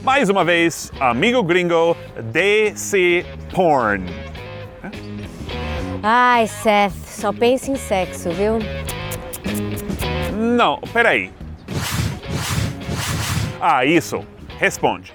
Mais uma vez, amigo gringo, DC Porn. Ai, Seth, só pensa em sexo, viu? Não, peraí. Isso. Responde.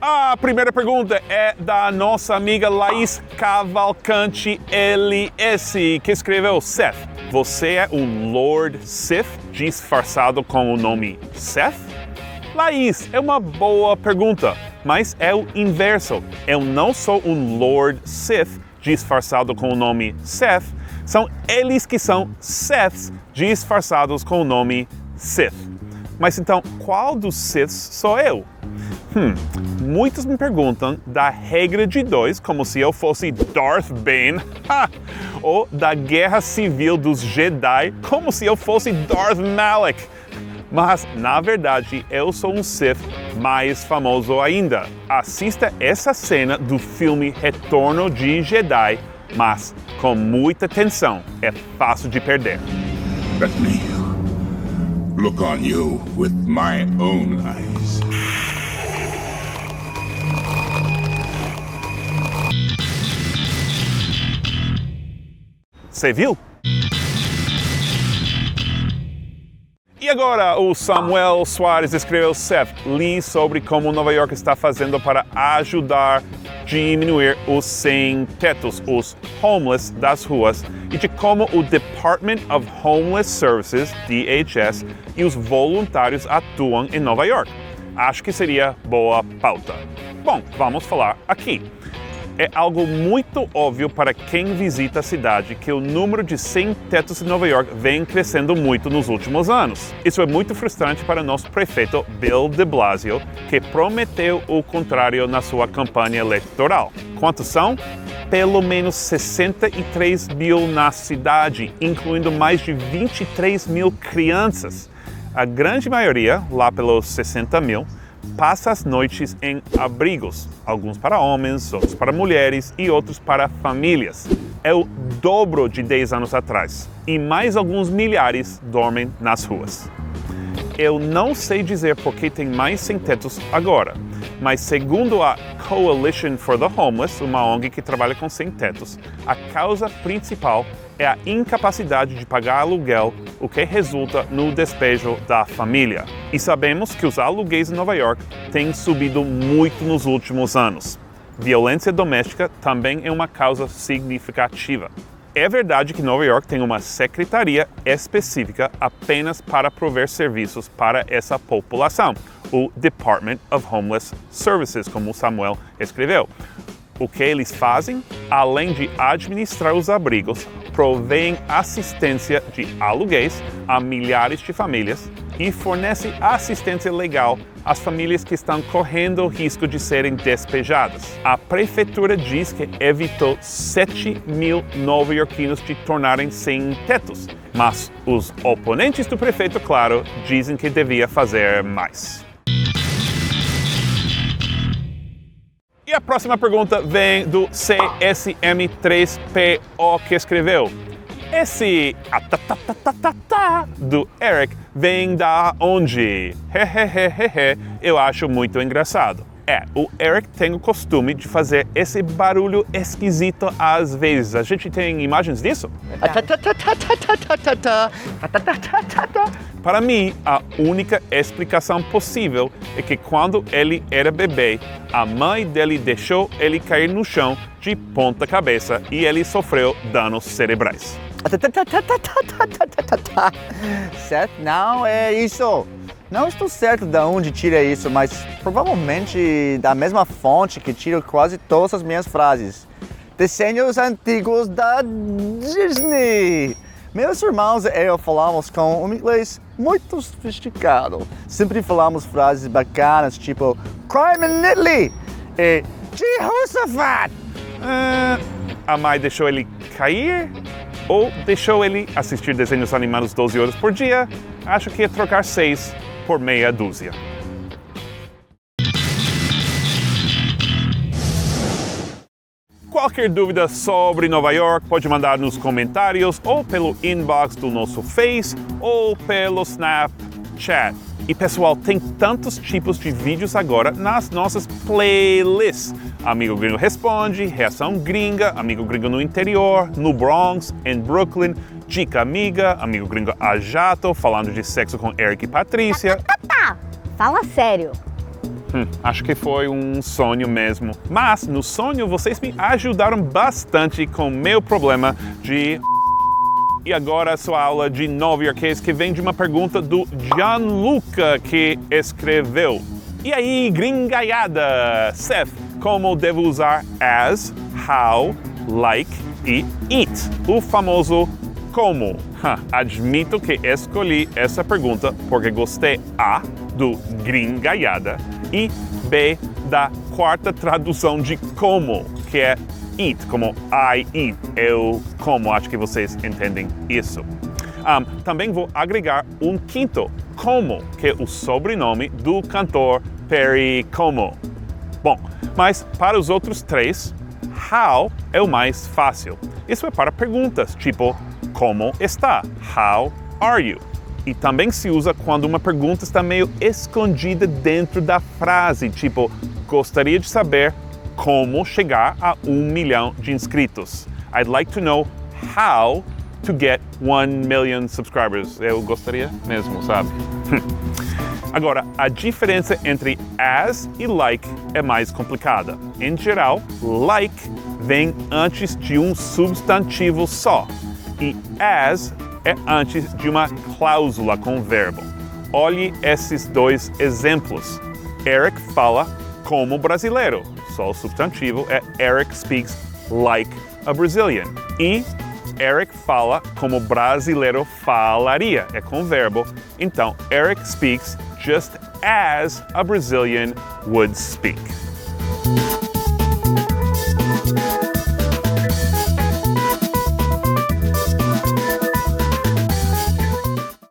A primeira pergunta é da nossa amiga Laís Cavalcante LS, que escreveu: Seth, você é um Lord Sith disfarçado com o nome Seth? Laís, é uma boa pergunta, mas é o inverso. Eu não sou um Lord Sith disfarçado com o nome Seth, são eles que são Seths disfarçados com o nome Sith. Mas então, qual dos Siths sou eu? Muitos me perguntam da regra de 2, como se eu fosse Darth Bane, ou da guerra civil dos Jedi, como se eu fosse Darth Malak. Mas, na verdade, eu sou um Sith mais famoso ainda. Assista essa cena do filme Retorno de Jedi, mas com muita atenção, é fácil de perder. Let me look on you with my own eyes. Você viu? E agora, o Samuel Soares escreveu: Seth, li sobre como Nova York está fazendo para ajudar a diminuir os sem-tetos, os homeless das ruas, e de como o Department of Homeless Services, DHS, e os voluntários atuam em Nova York. Acho que seria boa pauta. Bom, vamos falar aqui. É algo muito óbvio para quem visita a cidade que o número de sem-tetos em Nova York vem crescendo muito nos últimos anos. Isso é muito frustrante para nosso prefeito Bill de Blasio, que prometeu o contrário na sua campanha eleitoral. Quantos são? Pelo menos 63 mil na cidade, incluindo mais de 23 mil crianças. A grande maioria, lá pelos 60 mil, passa as noites em abrigos, alguns para homens, outros para mulheres e outros para famílias. É o dobro de 10 anos atrás, e mais alguns milhares dormem nas ruas. Eu não sei dizer por que tem mais sem-tetos agora, mas segundo a Coalition for the Homeless, uma ONG que trabalha com sem-tetos, a causa principal é a incapacidade de pagar aluguel, o que resulta no despejo da família. E sabemos que os aluguéis em Nova York têm subido muito nos últimos anos. Violência doméstica também é uma causa significativa. É verdade que Nova York tem uma secretaria específica apenas para prover serviços para essa população, o Department of Homeless Services, como Samuel escreveu. O que eles fazem? Além de administrar os abrigos, provêm assistência de aluguéis a milhares de famílias e fornece assistência legal às famílias que estão correndo o risco de serem despejadas. A prefeitura diz que evitou 7 mil nova-iorquinos de tornarem sem tetos, mas os oponentes do prefeito, claro, dizem que devia fazer mais. E a próxima pergunta vem do CSM3PO, que escreveu: esse do Eric vem da onde? Eu acho muito engraçado. O Eric tem o costume de fazer esse barulho esquisito às vezes. A gente tem imagens disso? Para mim, a única explicação possível é que quando ele era bebê, a mãe dele deixou ele cair no chão de ponta cabeça e ele sofreu danos cerebrais. Seth, não é isso. Não estou certo de onde tira isso, mas provavelmente da mesma fonte que tiro quase todas as minhas frases. Desenhos antigos da Disney. Meus irmãos e eu falamos com um inglês muito sofisticado. Sempre falamos frases bacanas, tipo Crime in Italy e Jehoshaphat. A mãe deixou ele cair ou deixou ele assistir desenhos animados 12 horas por dia? Acho que ia trocar 6 por meia dúzia. Qualquer dúvida sobre Nova York pode mandar nos comentários ou pelo inbox do nosso Face ou pelo Snap chat. E pessoal, tem tantos tipos de vídeos agora nas nossas playlists. Amigo Gringo Responde, Reação Gringa, Amigo Gringo no Interior, no Bronx, em Brooklyn, Dica Amiga, Amigo Gringo a Jato, falando de sexo com Eric e Patrícia. Fala sério. Acho que foi um sonho mesmo. Mas no sonho vocês me ajudaram bastante com meu problema de... E agora a sua aula de novayorquês que vem de uma pergunta do Gianluca que escreveu. E aí, gringaiada? Seth, como devo usar as, how, like e eat? O famoso como. Admito que escolhi essa pergunta porque gostei A, do gringaiada, e B, da quarta tradução de como, que é eat, como I eat, eu como, acho que vocês entendem isso. Também vou agregar um quinto, Como, que é o sobrenome do cantor Perry Como. Bom, mas para os outros três, how é o mais fácil. Isso é para perguntas, tipo, como está? How are you? E também se usa quando uma pergunta está meio escondida dentro da frase, tipo, gostaria de saber como chegar a 1 milhão de inscritos. I'd like to know how to get 1 million subscribers. Eu gostaria mesmo, sabe? Agora, a diferença entre as e like é mais complicada. Em geral, like vem antes de um substantivo só e as é antes de uma cláusula com verbo. Olhe esses dois exemplos. Eric fala como brasileiro. Só o substantivo é Eric speaks like a Brazilian. E Eric fala como brasileiro falaria. É com verbo. Então, Eric speaks just as a Brazilian would speak.